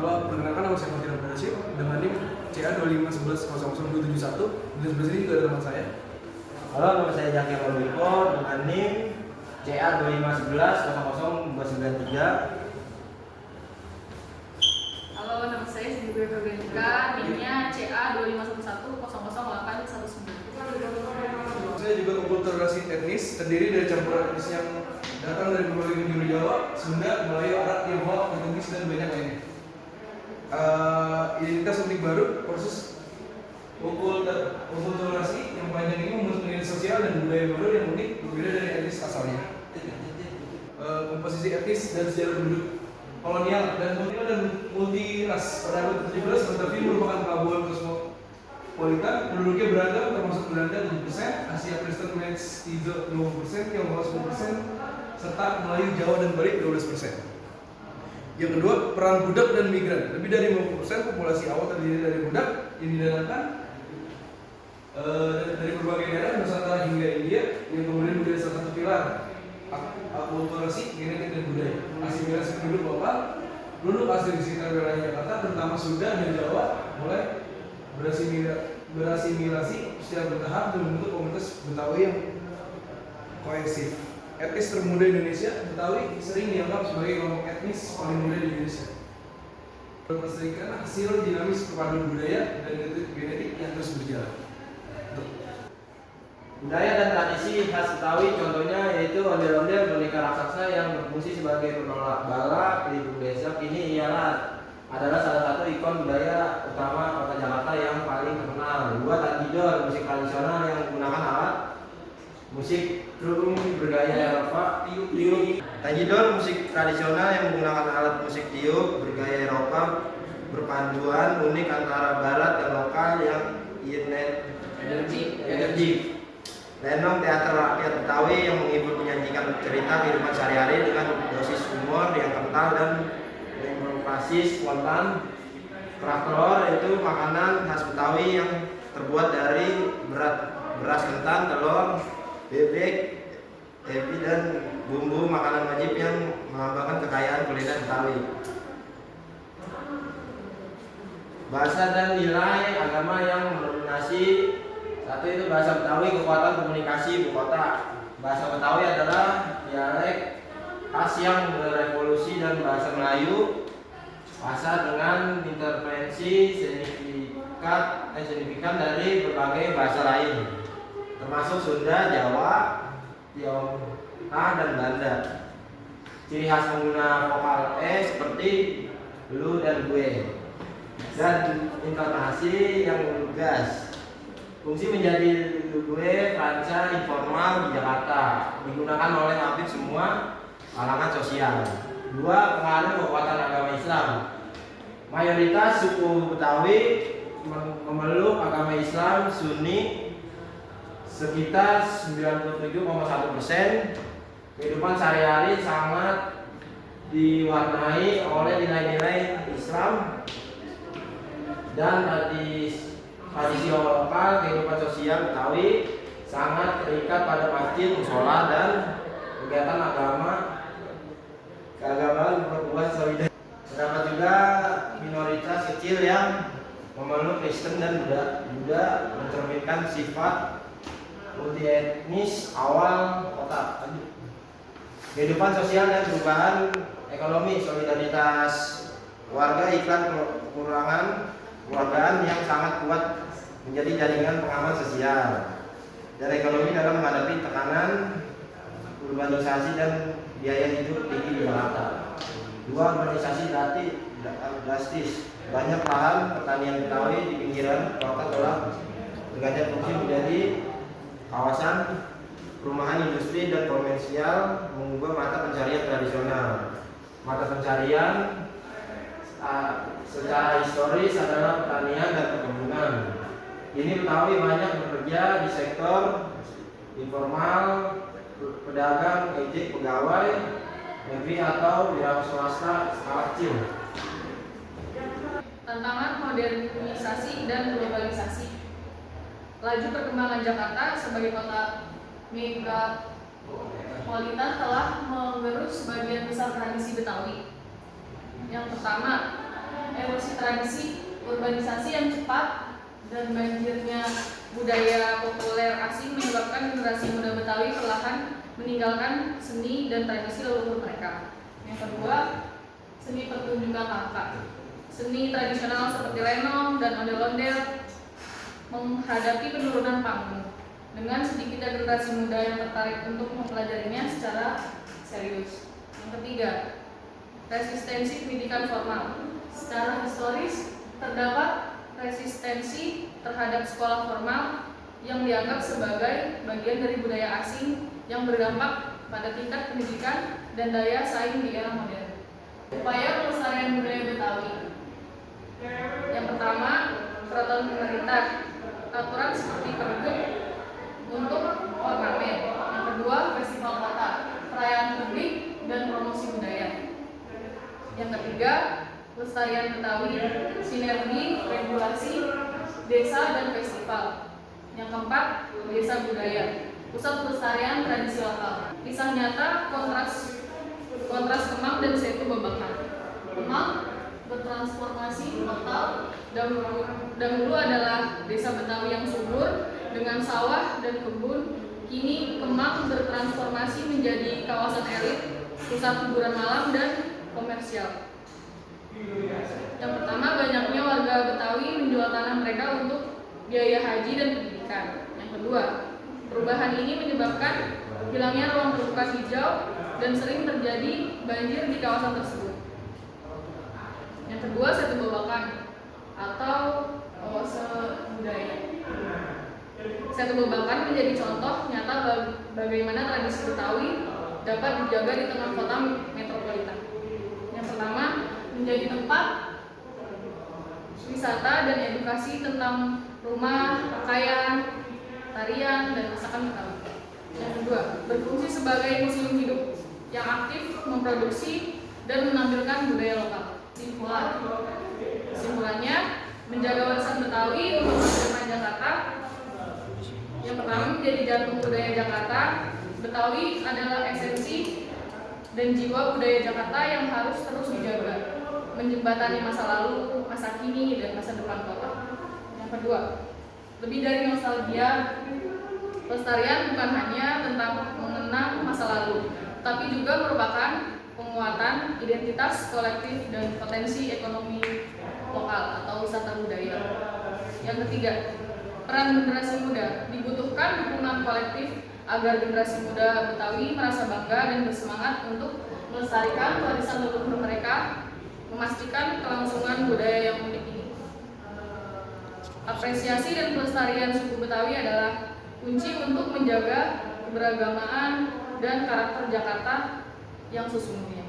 Halo, perkenalkan nama saya Fatir Abdul Rashid dengan NIM CA2511000271. Di sebelah sini juga ada teman saya. Halo, nama saya Jaki Rolwiko dengan NIM CA2511000293. Halo, nama saya Cindy Febrianka, NIM-nya CA25110819. Saya juga kumpul toleransi etnis, terdiri dari campuran etnis yang datang dari berbagai penjuru Jawa, Sunda, Melayu, Arab, Tionghoa, Portugis, dan banyak lainnya. Identitas unik baru, proses kumpul toleransi yang panjang ini membentuk nilai sosial dan budaya baru yang unik, berbeda dari etnis asalnya. Komposisi etnis dan sejarah penduduk kolonial dan multiras. Pada abad ke-17, Batavia merupakan pelabuhan kosmopolitan. Penduduknya beragam, termasuk Belanda 7%, Asia Kristen Mestizo 20%, Tionghoa 10%, serta Melayu, Jawa, dan Bali 12%. Yang kedua, peran budak dan migran. Lebih dari 50% populasi awal terdiri dari budak yang didatangkan dari berbagai daerah Nusantara hingga India, yang kemudian menjadi salah satu pilar akulturasi, genetik, dan budaya. Asimilasi penduduk lokal, penduduk asli di sekitar wilayah Jakarta, terutama Sunda dan Jawa, mulai berasimilasi secara bertahap dan membentuk komunitas Betawi yang kohesif. Etnis termuda Indonesia, Betawi sering dianggap sebagai kelompok etnis paling muda di Indonesia. Melestarikan hasil dinamis perpaduan budaya dan genetik yang terus berjalan. Budaya dan tradisi khas Betawi contohnya yaitu ondel-ondel boneka raksasa yang berfungsi sebagai penolak bala, pelindung desa. Kini adalah salah satu ikon budaya utama kota Jakarta yang paling terkenal. Dua, tanjidor, musik tradisional yang menggunakan alat musik drum bergaya Eropa. Tiup. Tanjidor, musik tradisional yang menggunakan alat musik tiup bergaya Eropa, berpaduan unik antara barat dan lokal yang energi. Lenong, teater rakyat Betawi yang menghibur menyajikan cerita kehidupan sehari-hari dengan dosis humor yang kental dan improvisasi spontan. Kerak telur itu makanan khas Betawi yang terbuat dari beras ketan, telur, bebek, ebi, dan bumbu makanan wajib yang melambangkan kekayaan kuliner Betawi. Bahasa dan nilai agama yang mendominasi. Satu itu bahasa Betawi, kekuatan komunikasi ibu kota. Bahasa Betawi adalah dialek khas yang berevolusi dan bahasa Melayu. Bahasa dengan intervensi signifikan dari berbagai bahasa lain, termasuk Sunda, Jawa, Tionghoa, dan Belanda. Ciri khas pengguna vokal E seperti lu dan gue, dan intonasi yang lugas. Fungsi menjadi gue Franca informal di Jakarta, digunakan oleh hampir semua kalangan sosial. Dua, pengaruh kekuatan agama Islam. Mayoritas suku Betawi memeluk agama Islam Sunni sekitar 97,1%. Kehidupan sehari-hari sangat diwarnai oleh nilai-nilai Islam dan tradisi lokal. Kehidupan sosial Betawi sangat terikat pada masjid, musola, dan kegiatan keagamaan berbuat solidaritas. Terdapat juga minoritas kecil yang memeluk Kristen dan Buddha, mencerminkan sifat multietnis awal kota. Kehidupan sosial dan perubahan ekonomi, solidaritas warga, iklan keluargaan yang sangat kuat menjadi jaringan pengaman sosial, dan ekonomi dalam menghadapi tekanan urbanisasi dan biaya hidup tinggi di Jakarta. Dua, urbanisasi drastis. Banyak lahan pertanian Betawi di pinggiran kota telah berganti fungsi menjadi kawasan perumahan, industri, dan komersial, mengubah mata pencarian tradisional. Mata pencarian secara historis adalah pertanian dan perkebunan. Ini Betawi banyak bekerja di sektor informal, pedagang, ejek, pegawai negeri atau wira swasta skala kecil. Tantangan modernisasi dan globalisasi. Laju perkembangan Jakarta sebagai kota megapolitan telah mengerus sebagian besar tradisi Betawi. Yang pertama, tradisi urbanisasi yang cepat dan banjirnya budaya populer asing menyebabkan generasi muda Betawi perlahan meninggalkan seni dan tradisi leluhur mereka. Yang kedua, seni pertunjukan langka. Seni tradisional seperti lenong dan ondel-ondel menghadapi penurunan panggung. Dengan sedikitnya generasi muda yang tertarik untuk mempelajarinya secara serius. Yang ketiga, resistensi pendidikan formal. Secara historis, terdapat resistensi terhadap sekolah formal yang dianggap sebagai bagian dari budaya asing yang berdampak pada tingkat pendidikan dan daya saing di era modern. Upaya pelestarian budaya Betawi. Yang pertama, peraturan pemerintah, aturan seperti pergub untuk ornamen. Yang kedua, festival kota, perayaan publik dan promosi budaya. Yang ketiga, pelestarian Betawi, sinergi, regulasi, desa dan festival. Yang keempat, desa budaya, pusat pelestarian tradisi lokal. Kisah nyata kontras Kemang dan Setu Babakan. Kemang bertransformasi total. Dahulu adalah desa Betawi yang subur dengan sawah dan kebun. Kini Kemang bertransformasi menjadi kawasan elit, pusat hiburan malam dan komersial. Yang pertama, banyaknya warga Betawi menjual tanah mereka untuk biaya haji dan pendidikan. Yang kedua, perubahan ini menyebabkan hilangnya ruang terbuka hijau dan sering terjadi banjir di kawasan tersebut. Yang kedua, Setu Babakan atau oase budaya. Setu Babakan menjadi contoh nyata bagaimana tradisi Betawi dapat dijaga di tengah kota metropolitan. Yang pertama, menjadi tempat wisata dan edukasi tentang rumah, pakaian, tarian, dan masakan Betawi. Yang kedua, berfungsi sebagai museum hidup yang aktif memproduksi dan menampilkan budaya lokal. Kesimpulannya, menjaga warisan Betawi untuk masa depan Jakarta. Yang pertama, menjadi jantung budaya Jakarta. Betawi adalah esensi dan jiwa budaya Jakarta yang harus terus dijaga, menjembatani masa lalu, masa kini, dan masa depan kota. Yang kedua, lebih dari nostalgia, pelestarian bukan hanya tentang mengenang masa lalu, tapi juga merupakan penguatan identitas kolektif dan potensi ekonomi lokal atau wisata budaya. Yang ketiga, peran generasi muda. Dibutuhkan dukungan kolektif agar generasi muda Betawi merasa bangga dan bersemangat untuk melestarikan warisan leluhur mereka, memastikan kelangsungan budaya yang unik ini. Apresiasi dan pelestarian suku Betawi adalah kunci untuk menjaga keberagamaan dan karakter Jakarta yang sesungguhnya.